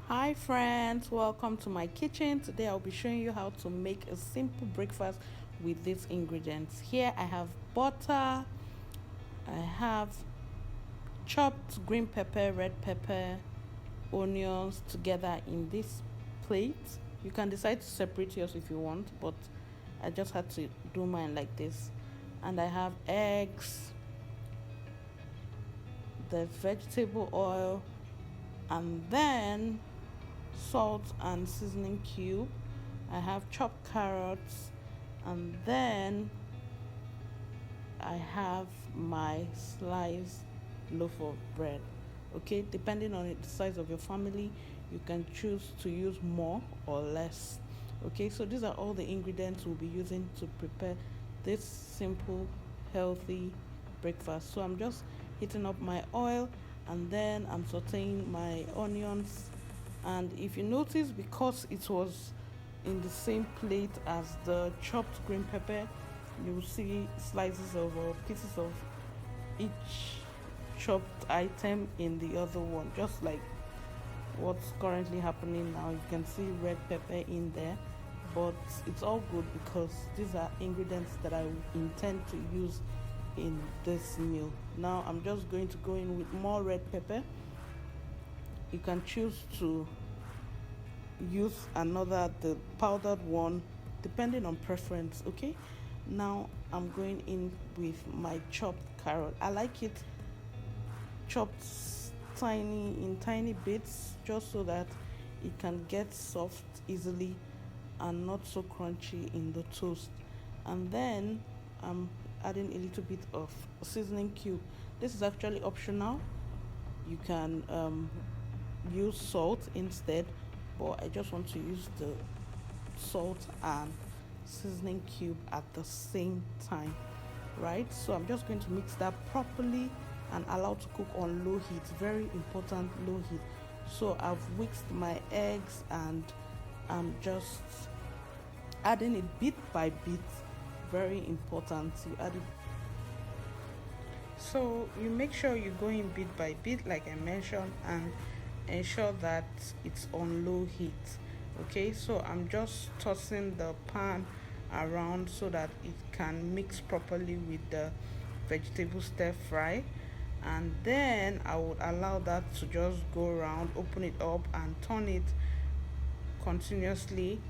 Hi friends, welcome to my kitchen. Today I'll be showing you how to make a simple breakfast with these ingredients. Here I have butter, I have chopped green pepper, red pepper, onions together in this plate. You can decide to separate yours if you want, but I just had to do mine like this. And I have eggs, the vegetable oil, and then salt and seasoning cube. I have chopped carrots, and then I have my sliced loaf of bread. Okay, depending on the size of your family, you can choose to use more or less. Okay, so these are all the ingredients we'll be using to prepare this simple, healthy breakfast. So I'm just heating up my oil, and then I'm sauteing my onions. And if you notice, because it was in the same plate as the chopped green pepper, you will see slices of or pieces of each chopped item in the other one, just like what's currently happening now. You can see red pepper in there, but it's all good because these are ingredients that I intend to use in this meal. Now I'm just going to go in with more red pepper. You can choose to use another, the powdered one, depending on preference. Okay, now I'm going in with my chopped carrot. I like it chopped tiny bits, just so that it can get soft easily and not so crunchy in the toast. And then I'm adding a little bit of seasoning cube. This is actually optional. You can use salt instead, but I just want to use the salt and seasoning cube at the same time, right? So I'm just going to mix that properly and allow to cook on low heat. Very important, low heat. So I've whisked my eggs, and I'm just adding it bit by bit. Very important, you add it. So you make sure you go in bit by bit, like I mentioned, and ensure that it's on low heat. Okay, so I'm just tossing the pan around so that it can mix properly with the vegetable stir fry, and then I would allow that to just go around, open it up and turn it continuously.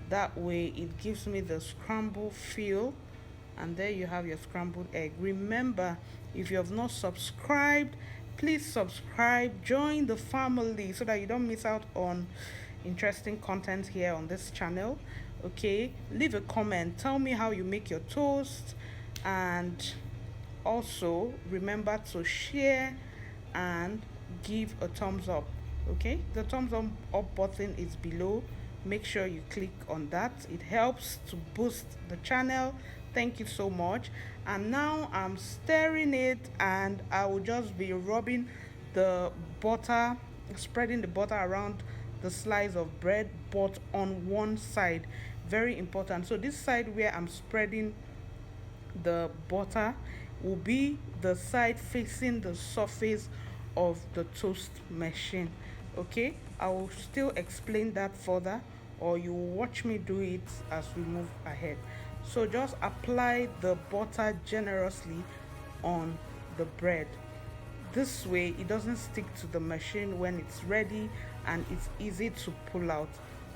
That way it gives me the scramble feel. And there you have your scrambled egg. Remember, if you have not subscribed, please subscribe, join the family so that you don't miss out on interesting content here on this channel. Okay, leave a comment, tell me how you make your toast, and also remember to share and give a thumbs up. Okay, the up button is below. Make sure you click on that, it helps to boost the channel. Thank you so much. And now I'm stirring it, and I will just be rubbing the butter, spreading the butter around the slice of bread, but on one side. Very important. So this side where I'm spreading the butter will be the side facing the surface of the toast machine. Okay, I will still explain that further, or you will watch me do it as we move ahead. So just apply the butter generously on the bread. This way it doesn't stick to the machine when it's ready, and it's easy to pull out.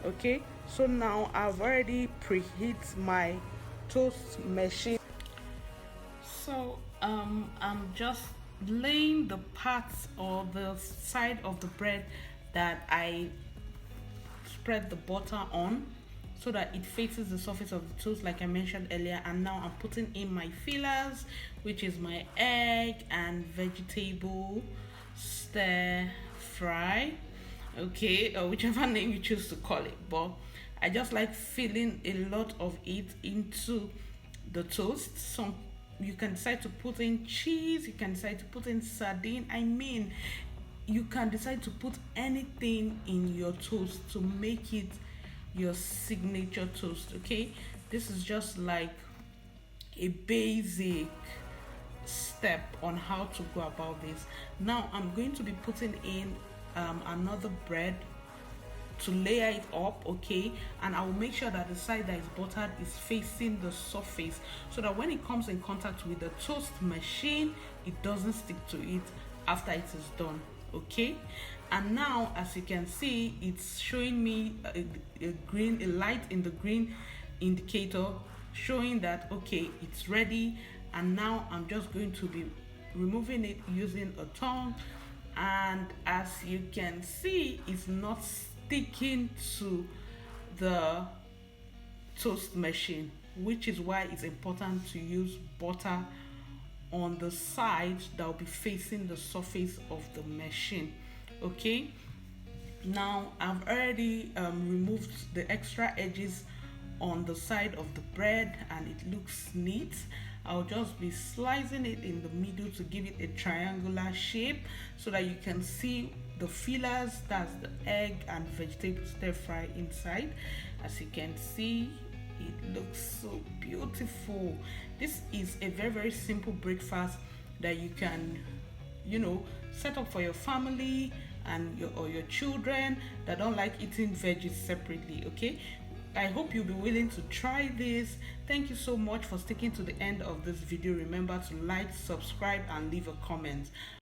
Okay, so now I've already preheat my toast machine. So I'm just laying the parts or the side of the bread that I spread the butter on, so that it faces the surface of the toast like I mentioned earlier. And now I'm putting in my fillers, which is my egg and vegetable stir fry. Okay, or whichever name you choose to call it, but I just like filling a lot of it into the toast. Some, you can decide to put in cheese, you can decide to put in sardine. I mean, you can decide to put anything in your toast to make it your signature toast. Okay, this is just like a basic step on how to go about this. Now I'm going to be putting in another bread to layer it up, okay, and I will make sure that the side that is buttered is facing the surface, so that when it comes in contact with the toast machine, it doesn't stick to it after it is done, okay. And now, as you can see, it's showing me a light in the green indicator showing that okay, it's ready. And now I'm just going to be removing it using a tongue, and as you can see, it's not sticking to the toast machine, which is why it's important to use butter on the side that will be facing the surface of the machine, okay. Now I've already removed the extra edges on the side of the bread, and it looks neat. I'll just be slicing it in the middle to give it a triangular shape, so that you can see the fillers, that's the egg and vegetable stir fry inside. As you can see, it looks so beautiful. This is a very simple breakfast that you can, set up for your family and your children that don't like eating veggies separately, okay. I hope you'll be willing to try this. Thank you so much for sticking to the end of this video. Remember to like, subscribe, and leave a comment.